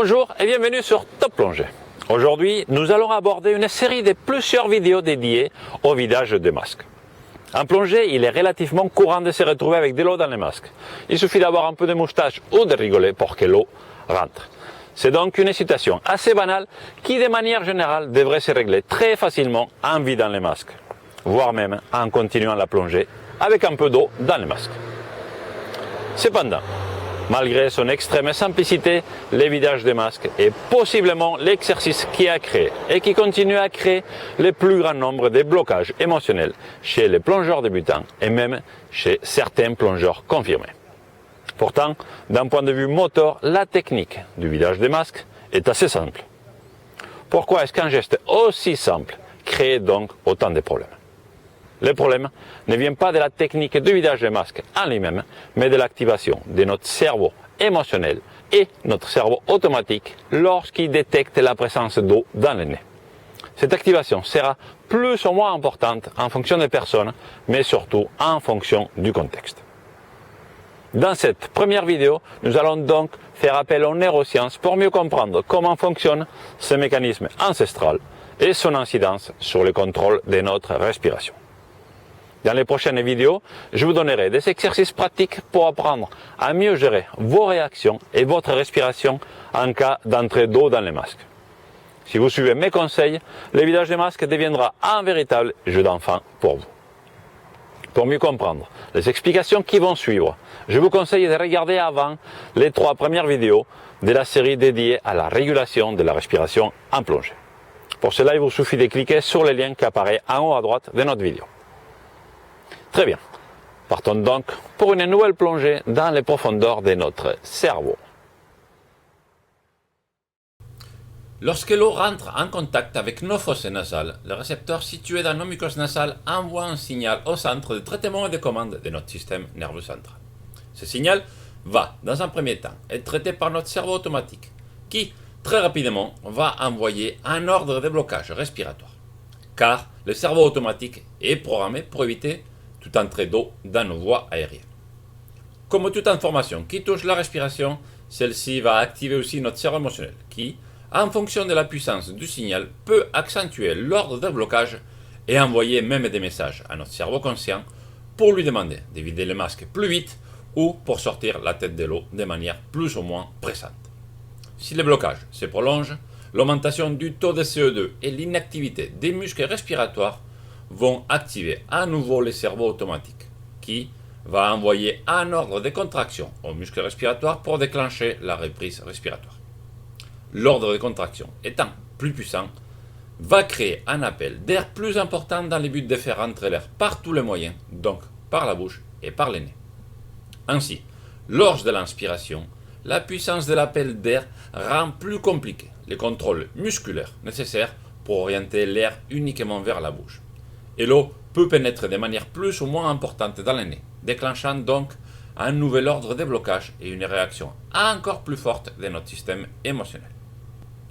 Bonjour et bienvenue sur Top Plongée. Aujourd'hui, nous allons aborder une série de plusieurs vidéos dédiées au vidage des masques. En plongée, il est relativement courant de se retrouver avec de l'eau dans les masques. Il suffit d'avoir un peu de moustache ou de rigoler pour que l'eau rentre. C'est donc une situation assez banale qui, de manière générale, devrait se régler très facilement en vidant les masques, voire même en continuant la plongée avec un peu d'eau dans les masques. Cependant, malgré son extrême simplicité, le vidage des masques est possiblement l'exercice qui a créé et qui continue à créer le plus grand nombre de blocages émotionnels chez les plongeurs débutants et même chez certains plongeurs confirmés. Pourtant, d'un point de vue moteur, la technique du vidage des masques est assez simple. Pourquoi est-ce qu'un geste aussi simple crée donc autant de problèmes ? Le problème ne vient pas de la technique de vidage des masques en lui-même, mais de l'activation de notre cerveau émotionnel et notre cerveau automatique lorsqu'il détecte la présence d'eau dans le nez. Cette activation sera plus ou moins importante en fonction des personnes, mais surtout en fonction du contexte. Dans cette première vidéo, nous allons donc faire appel aux neurosciences pour mieux comprendre comment fonctionne ce mécanisme ancestral et son incidence sur le contrôle de notre respiration. Dans les prochaines vidéos, je vous donnerai des exercices pratiques pour apprendre à mieux gérer vos réactions et votre respiration en cas d'entrée d'eau dans les masques. Si vous suivez mes conseils, le vidage des masques deviendra un véritable jeu d'enfant pour vous. Pour mieux comprendre les explications qui vont suivre, je vous conseille de regarder avant les 3 premières vidéos de la série dédiée à la régulation de la respiration en plongée. Pour cela, il vous suffit de cliquer sur le lien qui apparaît en haut à droite de notre vidéo. Très bien, partons donc pour une nouvelle plongée dans les profondeurs de notre cerveau. Lorsque l'eau rentre en contact avec nos fosses nasales, le récepteur situé dans nos muqueuses nasales envoie un signal au centre de traitement et de commande de notre système nerveux central. Ce signal va, dans un premier temps, être traité par notre cerveau automatique, qui, très rapidement, va envoyer un ordre de blocage respiratoire. Car le cerveau automatique est programmé pour éviter toute entrée d'eau dans nos voies aériennes. Comme toute information qui touche la respiration, celle-ci va activer aussi notre cerveau émotionnel, qui, en fonction de la puissance du signal, peut accentuer l'ordre de blocage et envoyer même des messages à notre cerveau conscient pour lui demander de vider le masque plus vite ou pour sortir la tête de l'eau de manière plus ou moins pressante. Si le blocage se prolonge, l'augmentation du taux de CO2 et l'inactivité des muscles respiratoires vont activer à nouveau le cerveau automatique, qui va envoyer un ordre de contraction aux muscles respiratoires pour déclencher la reprise respiratoire. L'ordre de contraction étant plus puissant, va créer un appel d'air plus important dans le but de faire rentrer l'air par tous les moyens, donc par la bouche et par le nez. Ainsi, lors de l'inspiration, la puissance de l'appel d'air rend plus compliqué les contrôles musculaires nécessaires pour orienter l'air uniquement vers la bouche. Et l'eau peut pénétrer de manière plus ou moins importante dans le nez, déclenchant donc un nouvel ordre de blocage et une réaction encore plus forte de notre système émotionnel.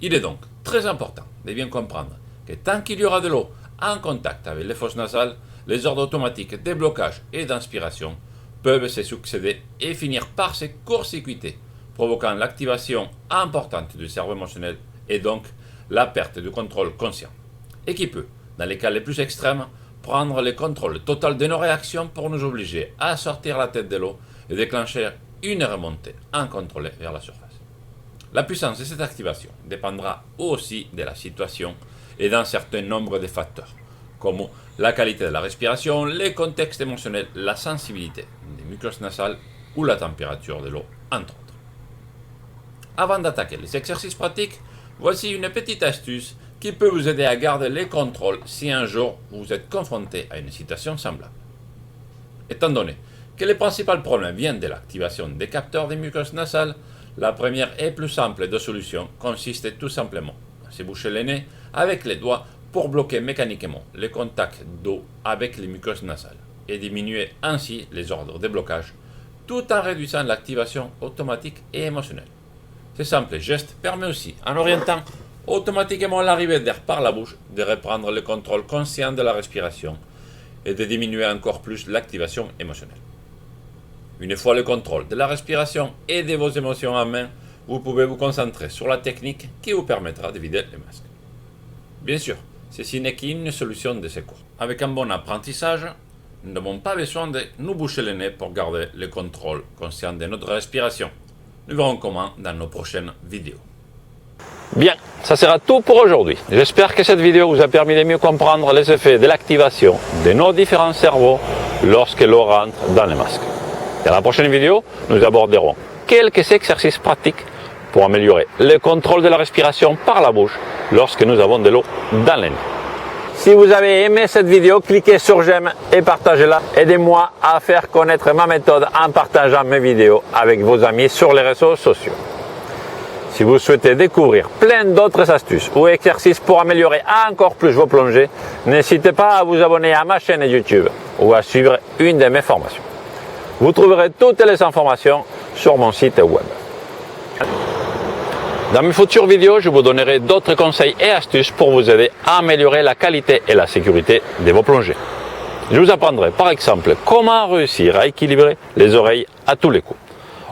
Il est donc très important de bien comprendre que tant qu'il y aura de l'eau en contact avec les fosses nasales, les ordres automatiques de blocage et d'inspiration peuvent se succéder et finir par se court-circuiter, provoquant l'activation importante du cerveau émotionnel et donc la perte du contrôle conscient, et qui peut, dans les cas les plus extrêmes, prendre le contrôle total de nos réactions pour nous obliger à sortir la tête de l'eau et déclencher une remontée incontrôlée vers la surface. La puissance de cette activation dépendra aussi de la situation et d'un certain nombre de facteurs, comme la qualité de la respiration, les contextes émotionnels, la sensibilité des muqueuses nasales ou la température de l'eau, entre autres. Avant d'attaquer les exercices pratiques, voici une petite astuce qui peut vous aider à garder les contrôles si un jour vous êtes confronté à une situation semblable. Étant donné que les principaux problèmes viennent de l'activation des capteurs des muqueuses nasales, la première et plus simple de solutions consiste tout simplement à se boucher le nez avec les doigts pour bloquer mécaniquement le contact d'eau avec les muqueuses nasales et diminuer ainsi les ordres de blocage tout en réduisant l'activation automatique et émotionnelle. Ce simple geste permet aussi, en orientant automatiquement l'arrivée d'air par la bouche, de reprendre le contrôle conscient de la respiration et de diminuer encore plus l'activation émotionnelle. Une fois le contrôle de la respiration et de vos émotions en main, vous pouvez vous concentrer sur la technique qui vous permettra de vider les masques. Bien sûr, ceci n'est qu'une solution de secours. Avec un bon apprentissage, nous n'avons pas besoin de nous boucher le nez pour garder le contrôle conscient de notre respiration. Nous verrons comment dans nos prochaines vidéos. Bien, ça sera tout pour aujourd'hui. J'espère que cette vidéo vous a permis de mieux comprendre les effets de l'activation de nos différents cerveaux lorsque l'eau rentre dans les masques. Dans la prochaine vidéo, nous aborderons quelques exercices pratiques pour améliorer le contrôle de la respiration par la bouche lorsque nous avons de l'eau dans les nez. Si vous avez aimé cette vidéo, cliquez sur j'aime et partagez-la. Aidez-moi à faire connaître ma méthode en partageant mes vidéos avec vos amis sur les réseaux sociaux. Si vous souhaitez découvrir plein d'autres astuces ou exercices pour améliorer encore plus vos plongées, n'hésitez pas à vous abonner à ma chaîne YouTube ou à suivre une de mes formations. Vous trouverez toutes les informations sur mon site web. Dans mes futures vidéos, je vous donnerai d'autres conseils et astuces pour vous aider à améliorer la qualité et la sécurité de vos plongées. Je vous apprendrai par exemple comment réussir à équilibrer les oreilles à tous les coups,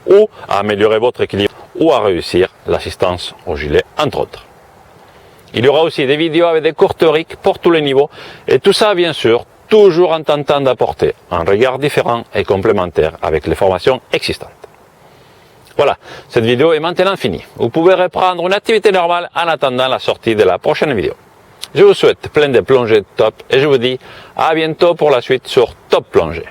ou à améliorer votre équilibre, ou à réussir l'assistance au gilet, entre autres. Il y aura aussi des vidéos avec des cours théoriques pour tous les niveaux, et tout ça bien sûr, toujours en tentant d'apporter un regard différent et complémentaire avec les formations existantes. Voilà, cette vidéo est maintenant finie. Vous pouvez reprendre une activité normale en attendant la sortie de la prochaine vidéo. Je vous souhaite plein de plongées top et je vous dis à bientôt pour la suite sur Top Plongée.